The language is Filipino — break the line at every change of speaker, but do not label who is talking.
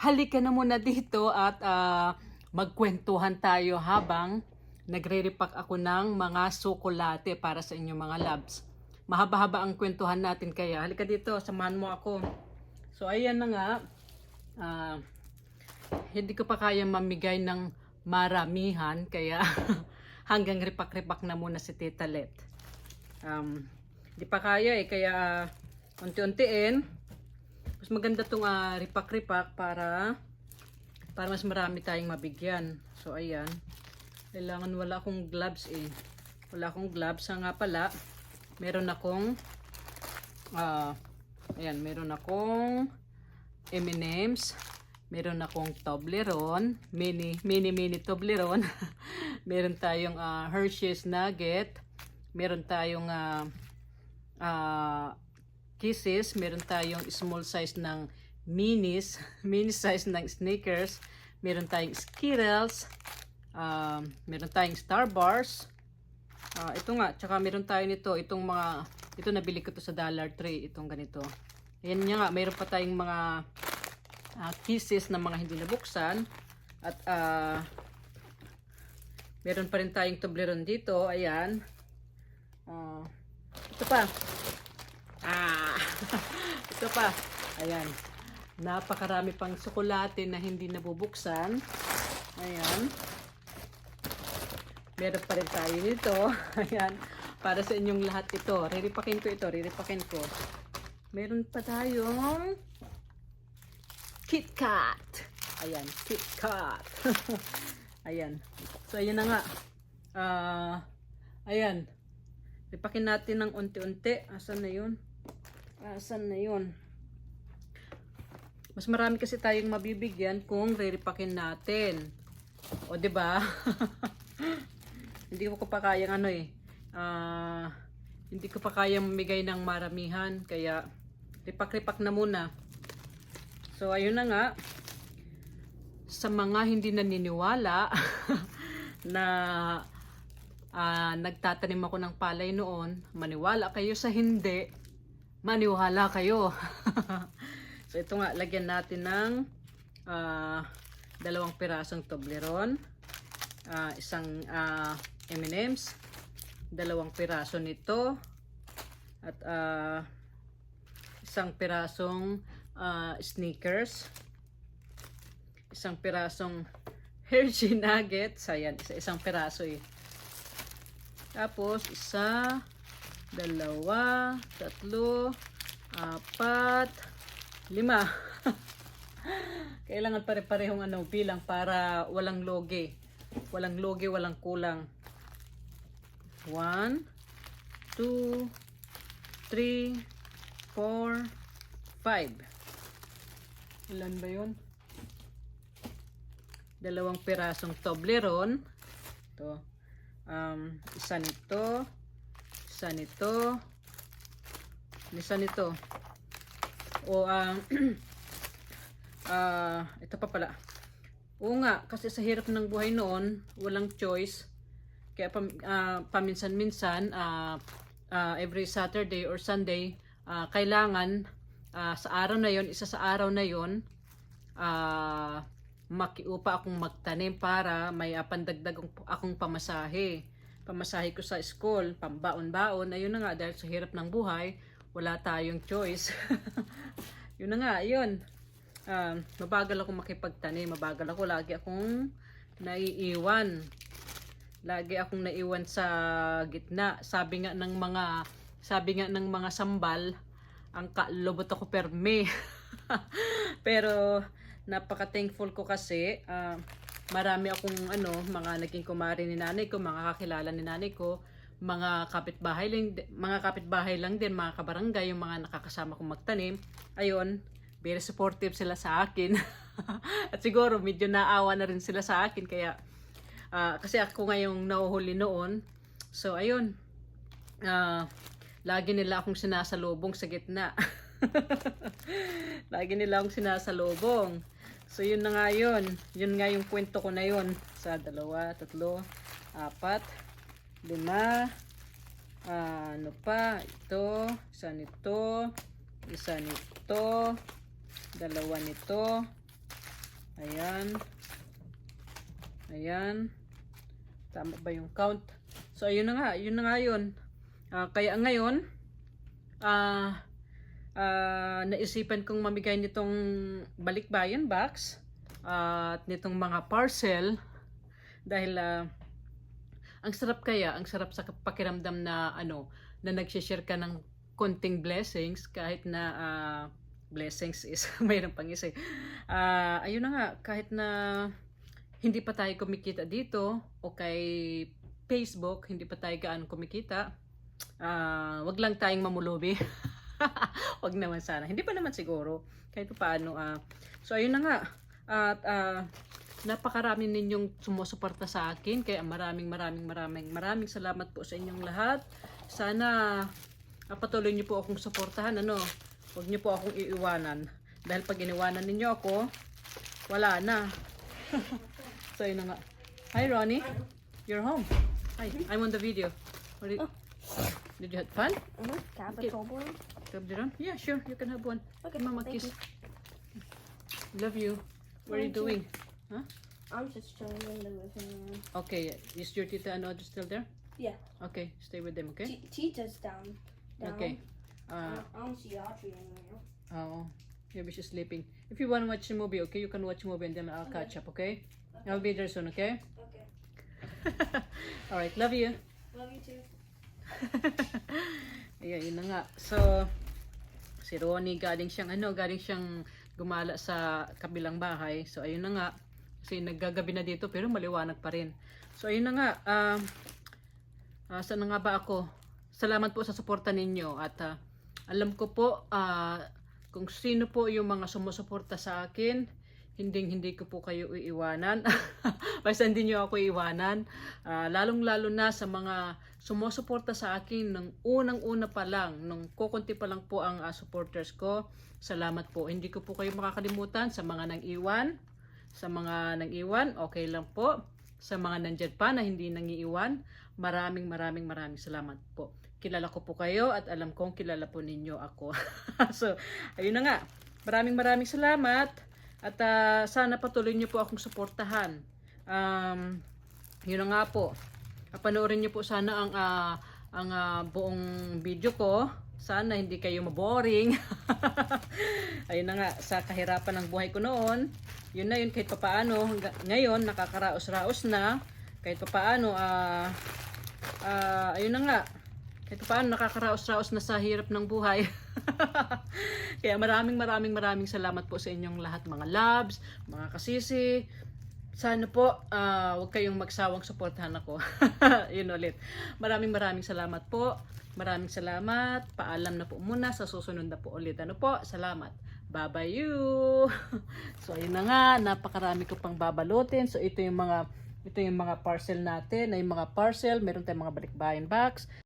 halika na muna dito at magkwentuhan tayo habang nagre-repack ako ng mga tsokolate para sa inyong mga loves. Mahaba-haba ang kwentuhan natin kaya halika dito, samahan mo ako. So ayan na nga, ah, hindi ko pa kaya mamigay ng maramihan kaya hanggang repack-repack na muna si Tita Let. Hindi pa kaya kaya unti-untiin. Mas maganda itong repack-repack para mas marami tayong mabigyan. So ayan, kailangan wala akong gloves wala akong gloves. Nga pala, meron akong ayan, meron akong M&M's, meron akong Toblerone, mini Toblerone. Meron tayong Hershey's Nugget, meron tayong Kisses, meron tayong small size ng mini size ng Snickers, meron tayong Skittles, meron tayong Starbars. Ito nga, tsaka meron tayo nito, ito nabili ko to sa Dollar Tree, itong ganito. Ayan nga, meron pa tayong mga Kisses na mga hindi nabuksan. At meron pa rin tayong Toblerone dito, ayan. Ito pa. Ito pa. Ayan. Napakarami pang tsokolate na hindi nabubuksan. Ayan. Meron pa rin tayo nito. Ayan. Para sa inyong lahat ito. Riripakin ko. Meron pa tayong KitKat. Ayan. KitKat. Ayan. So, ayan na nga. Ayan. Ripakin natin ng unti-unti. Asan na yun? Mas marami kasi tayong mabibigyan kung riripakin natin. O, diba? Hindi ko pa kayang hindi ko pa kayang mamigay ng maramihan. Kaya, ripak-ripak na muna. So, ayun na nga. Sa mga hindi naniniwala na nagtatanim ako ng palay noon, maniwala kayo sa hindi, maniwala kayo. So ito nga, lagyan natin ng 2 pirasong Toblerone, isang M&M's, 2 piraso nito, at 1 pirasong Snickers, 1 pirasong Hershey Nuggets. Ayan, isang piraso Tapos, 1, 2, 3, 4, 5. Kailangan pare-parehong bilang para walang logi. Walang logi, walang kulang. 1, 2, 3, 4, 5. Ilan ba yun? 2 pirasong Toblerone. Ito. Isa nito. O, ito pa pala. Oo nga, kasi sa hirap ng buhay noon, walang choice. Kaya paminsan-minsan, every Saturday or Sunday, kailangan sa araw na yon, isa sa araw na yon, makiupa akong magtanim para may pandagdag akong pamasahe. Pamasahe ko sa school, pambaon-baon. Ayun na nga, dahil sa hirap ng buhay, wala tayong choice. Yun na nga, yun. Mabagal ako makipagtanim. Mabagal ako. Lagi akong naiiwan. Lagi akong naiwan sa gitna. Sabi nga ng mga sambal, ang kalubot ako perme. Pero napaka-thankful ko kasi marami akong mga naging kumari ni nanay ko, mga kakilala ni nanay ko, mga kapitbahay lang din, mga kabarangay, yung mga nakakasama kong magtanim. Ayun, very supportive sila sa akin. At siguro medyo naawa na rin sila sa akin kaya kasi ako ngayong nahuhuli noon. So ayun, lagi nila akong sinasalubong sa gitna. Lagi nila akong sinasalubong. So yun na nga yun. Yun nga yung kwento ko na yun. Sa 2, 3, 4, 5. Ano pa? Ito. Isa nito. 2 nito. Ayan. Ayan. Tama ba yung count? So, ayun na nga. Yun na nga yun. Kaya ngayon, naisipan kong mamigay nitong balikbayan box at nitong mga parcel dahil ang sarap sa pakiramdam na na nagsishare ka ng konting blessings kahit na blessings is mayroon pang isa. Ayun na nga, kahit na hindi pa tayo kumikita dito o kay Facebook, hindi pa tayo gaano kumikita, wag lang tayong mamulubi. Wag naman sana. Hindi pa naman siguro. Kahit pa paano. So, ayun na nga. At napakarami ninyong sumusuporta sa akin. Kaya maraming maraming salamat po sa inyong lahat. Sana patuloy niyo po akong suportahan. Huwag niyo po akong iiwanan. Dahil pag iniwanan ninyo ako, wala na. So, ayun na nga. Hi, Ronnie. You're home. Hi. I'm on the video. Did you have fun?
Can I have a Toblerone?
Toblerone? Yeah, sure. You can have one.
Okay,
Mama,
thank
kiss.
you.
Love you. What are you
Thank you.
doing? Huh?
I'm just chilling in the living room.
Okay. Is your tita and Audrey still there?
Yeah.
Okay. Stay with them, okay?
Tita's down.
Okay.
I don't see Audrey anymore.
Oh, maybe she's sleeping. If you want to watch a movie, okay, you can watch a movie and then I'll catch up, okay? I'll be there soon, okay?
Okay.
All right. Love you.
Love you too.
Ayan, yun na nga. So, si Ronnie galing siyang gumala sa kabilang bahay. So, ayun na nga. Kasi naggagabi na dito pero maliwanag pa rin. So, ayun na nga. Saan na nga ba ako? Salamat po sa suporta ninyo. At alam ko po kung sino po yung mga sumusuporta sa akin. Hindi ko po kayo iiwanan. Basta hindi nyo ako iiwanan. Lalong-lalo na sa mga sumusuporta sa akin nung unang-una pa lang, nung kukunti pa lang po ang supporters ko. Salamat po. Hindi ko po kayo makakalimutan sa mga nang-iwan. Sa mga nang-iwan, okay lang po. Sa mga nandyan pa na hindi nang-iwan, maraming salamat po. Kilala ko po kayo at alam kong kilala po ninyo ako. So, ayun na nga. Maraming salamat. At sana patuloy niyo po akong suportahan. Yun na nga po. Panoorin niyo po sana ang buong video ko. Sana hindi kayo maboring. Ayun na nga, sa kahirapan ng buhay ko noon. Yun na yun, kahit papaano. Ngayon, nakakaraos-raos na. Kahit papaano, ayun na nga. Kahit paano, nakakaraos-raos na sa hirap ng buhay. Kaya maraming salamat po sa inyong lahat, mga loves, mga kasisi. Sana po, huwag kayong magsawang suportahan ako. Yun ulit. Maraming salamat po. Maraming salamat. Paalam na po muna. Sa susunod na po ulit. Salamat. Bye-bye you. So, ayun na nga. Napakarami ko pang babalutin. So, ito yung mga parcel natin. Ay mga parcel. Meron tayong mga balikbayan box.